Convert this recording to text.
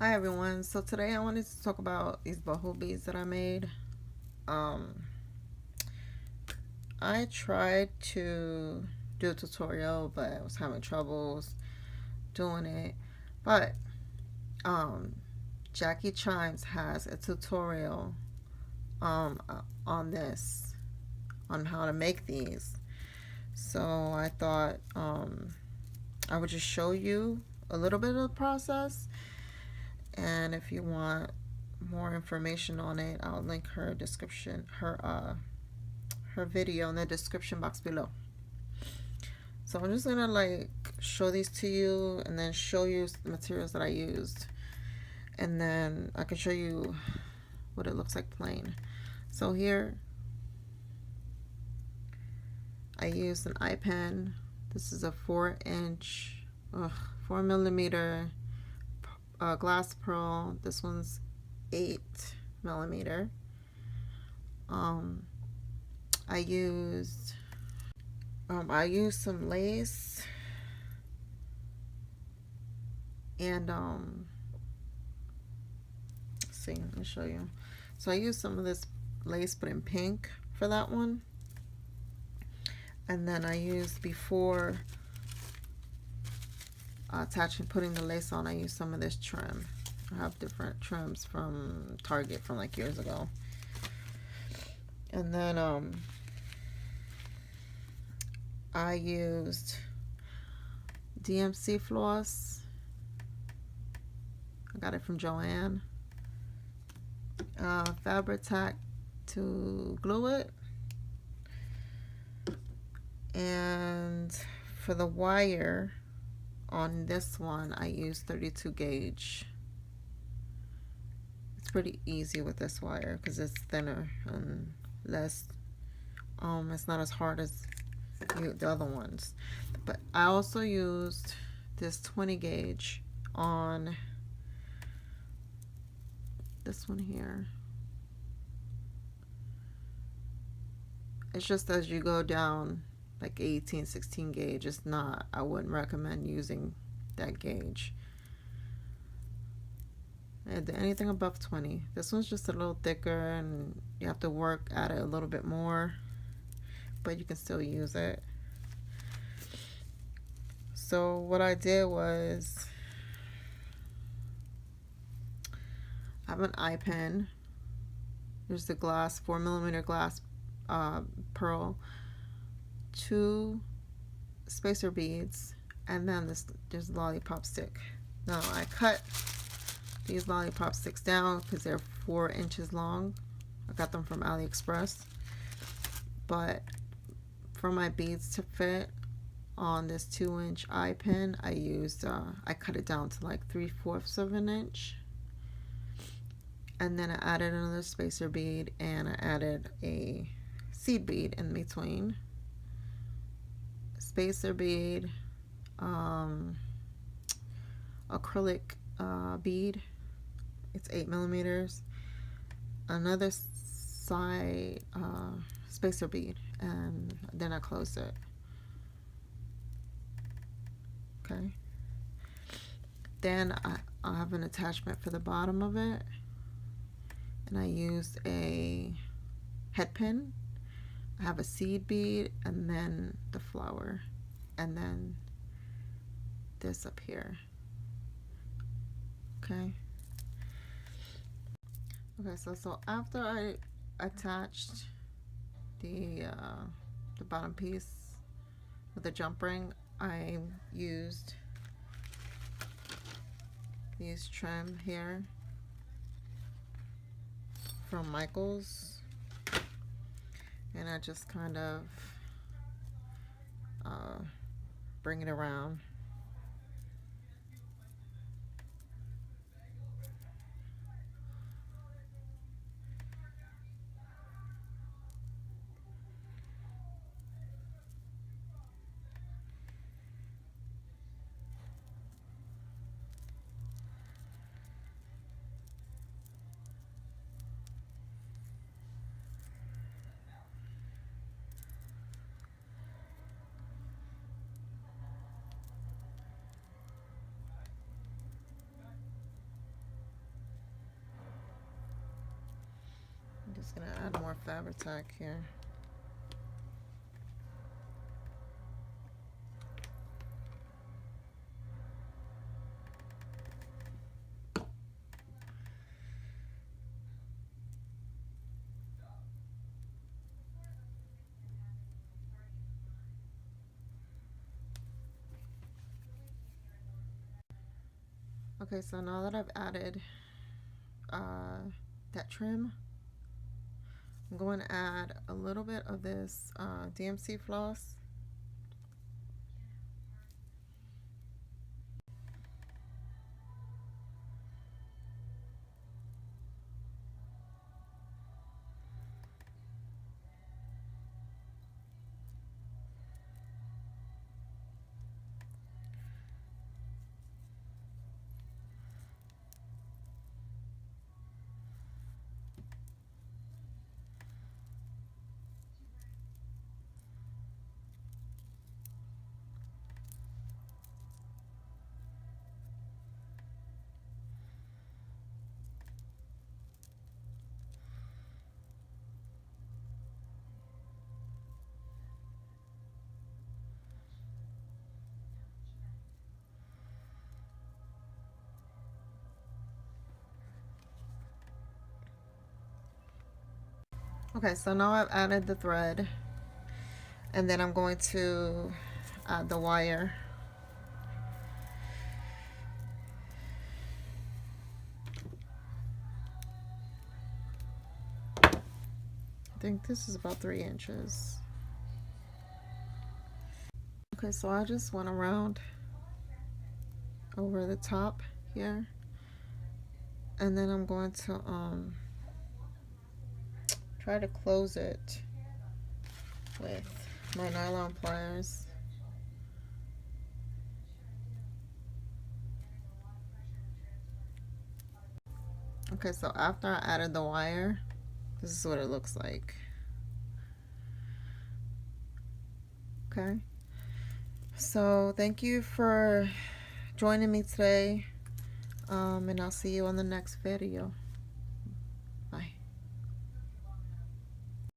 Hi everyone. So today I wanted to talk about these boho beads that I made. Um, I tried to do a tutorial, but I was having troubles doing it. But um, Jackie Chimes has a tutorial on this, on how to make these. So I thought I would just show you a little bit of the process, and if you want more information on it, I'll link her description, her video in the description box below. So I'm just gonna like show these to you and then show you the materials that I used, and then I can show you what it looks like plain. So here I used an eye pen. This is a 4 millimeter glass pearl. This one's 8 millimeter. I used some lace and let's see, let me show you. So I used some of this lace but in pink for that one, and then I used, before putting the lace on, I used some of this trim. I have different trims from Target from like years ago. And then I used DMC floss. I got it from Joann. Fabric tack to glue it. And for the wire on this one, I used 32 gauge. It's pretty easy with this wire because it's thinner and less, it's not as hard as the other ones. But I also used this 20 gauge on this one here. It's just as you go down like 18, 16 gauge, it's not, I wouldn't recommend using that gauge. And anything above 20. This one's just a little thicker and you have to work at it a little bit more, but you can still use it. So what I did was, I have an eye pen. There's the glass, 4 millimeter glass pearl, 2 spacer beads, and then there's a lollipop stick. Now I cut these lollipop sticks down because they're 4 inches long. I got them from AliExpress. But for my beads to fit on this 2-inch eye pin, I used I cut it down to like 3/4 of an inch, and then I added another spacer bead and I added a seed bead in between. Spacer bead, acrylic bead, it's 8 millimeters, another side spacer bead, and then I closed it. Okay, then I have an attachment for the bottom of it, and I used a head pin. I have a seed bead and then the flower, and then this up here. Okay, so after I attached the bottom piece with the jump ring, I used these trim here from Michaels, and I just kind of bring it around. Just gonna add more fabric tack here. Okay, so now that I've added that trim, I'm going to add a little bit of this DMC floss. Okay, so now I've added the thread, and then I'm going to add the wire. I think this is about 3 inches. Okay, so I just went around over the top here, and then I'm going to try to close it with my nylon pliers. Okay, so after I added the wire, this is what it looks like. Okay, so thank you for joining me today, and I'll see you on the next video.